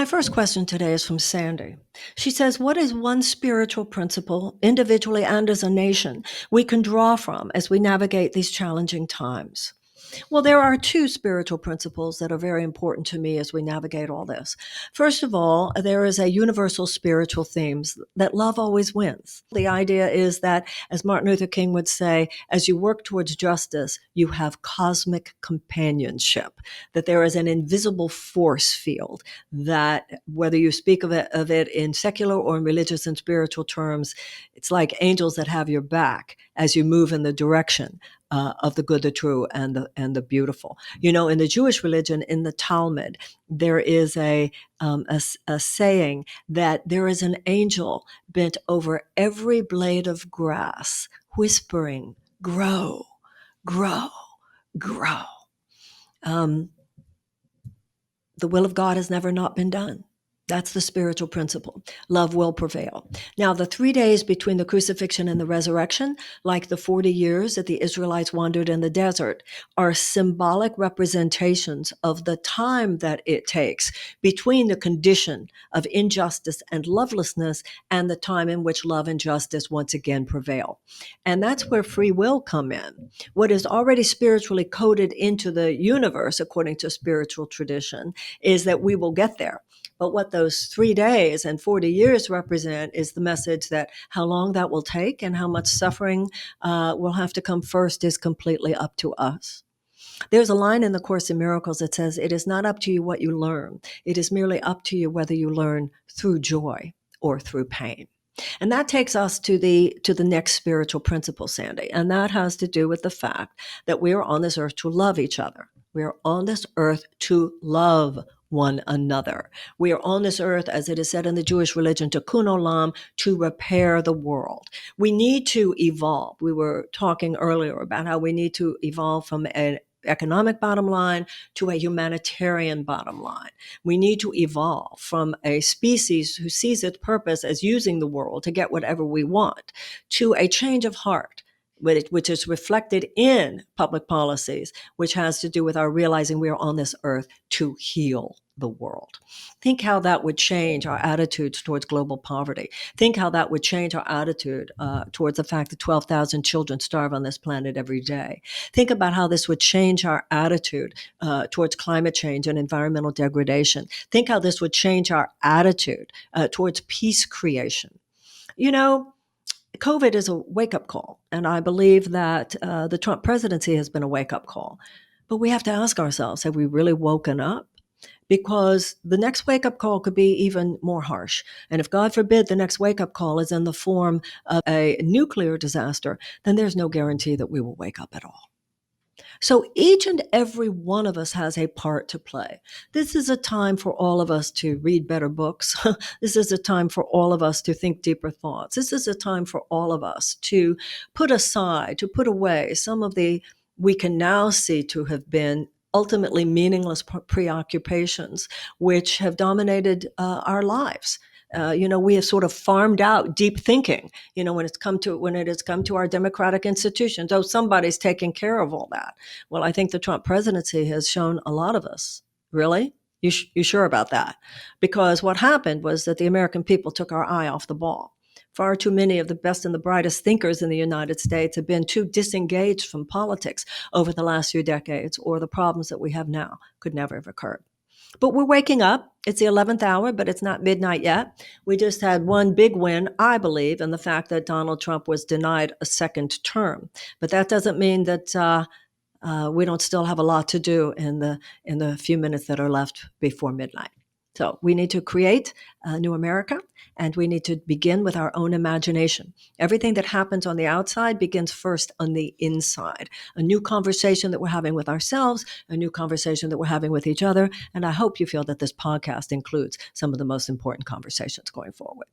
My first question today is from Sandy. She says, what is one spiritual principle, individually and as a nation, we can draw from as we navigate these challenging times? Well, there are two spiritual principles that are very important to me as we navigate all this. First of all, there is a universal spiritual theme that love always wins. The idea is that, as Martin Luther King would say, as you work towards justice, you have cosmic companionship, that there is an invisible force field that, whether you speak of it in secular or in religious and spiritual terms, it's like angels that have your back as you move in the direction of the good, the true, and the beautiful. You know, in the Jewish religion, in the Talmud, there is a saying that there is an angel bent over every blade of grass, whispering, "Grow, grow, grow." The will of God has never not been done. That's the spiritual principle. Love will prevail. Now, the 3 days between the crucifixion and the resurrection, like the 40 years that the Israelites wandered in the desert, are symbolic representations of the time that it takes between the condition of injustice and lovelessness and the time in which love and justice once again prevail. And that's where free will come in. What is already spiritually coded into the universe, according to spiritual tradition, is that we will get there. But what those 3 days and 40 years represent is the message that how long that will take and how much suffering will have to come first is completely up to us. There's a line in the Course in Miracles that says, it is not up to you what you learn. It is merely up to you whether you learn through joy or through pain. And that takes us to the next spiritual principle, Sandy. And that has to do with the fact that we are on this earth to love each other. We are on this earth to love one another. We are on this earth, as it is said in the Jewish religion, tikkun olam, to repair the world. We need to evolve. We were talking earlier about how we need to evolve from an economic bottom line to a humanitarian bottom line. We need to evolve from a species who sees its purpose as using the world to get whatever we want to a change of heart, which is reflected in public policies, which has to do with our realizing we are on this earth to heal the world. Think how that would change our attitudes towards global poverty. Think how that would change our attitude towards the fact that 12,000 children starve on this planet every day. Think about how this would change our attitude towards climate change and environmental degradation. Think how this would change our attitude towards peace creation. You know, COVID is a wake-up call, and I believe that the Trump presidency has been a wake-up call. But we have to ask ourselves, have we really woken up? Because the next wake-up call could be even more harsh. And if, God forbid, the next wake-up call is in the form of a nuclear disaster, then there's no guarantee that we will wake up at all. So each and every one of us has a part to play. This is a time for all of us to read better books. This is a time for all of us to think deeper thoughts. This is a time for all of us to put aside, to put away some of the, we can now see to have been ultimately meaningless preoccupations, which have dominated our lives. We have sort of farmed out deep thinking, when it has come to our democratic institutions. Oh, somebody's taking care of all that. Well, I think the Trump presidency has shown a lot of us. Really? You sure about that? Because what happened was that the American people took our eye off the ball. Far too many of the best and the brightest thinkers in the United States have been too disengaged from politics over the last few decades, or the problems that we have now could never have occurred. But we're waking up. It's the 11th hour, but it's not midnight yet. We just had one big win, I believe, in the fact that Donald Trump was denied a second term. But that doesn't mean that we don't still have a lot to do in the few minutes that are left before midnight. So we need to create a new America, and we need to begin with our own imagination. Everything that happens on the outside begins first on the inside. A new conversation that we're having with ourselves, a new conversation that we're having with each other. And I hope you feel that this podcast includes some of the most important conversations going forward.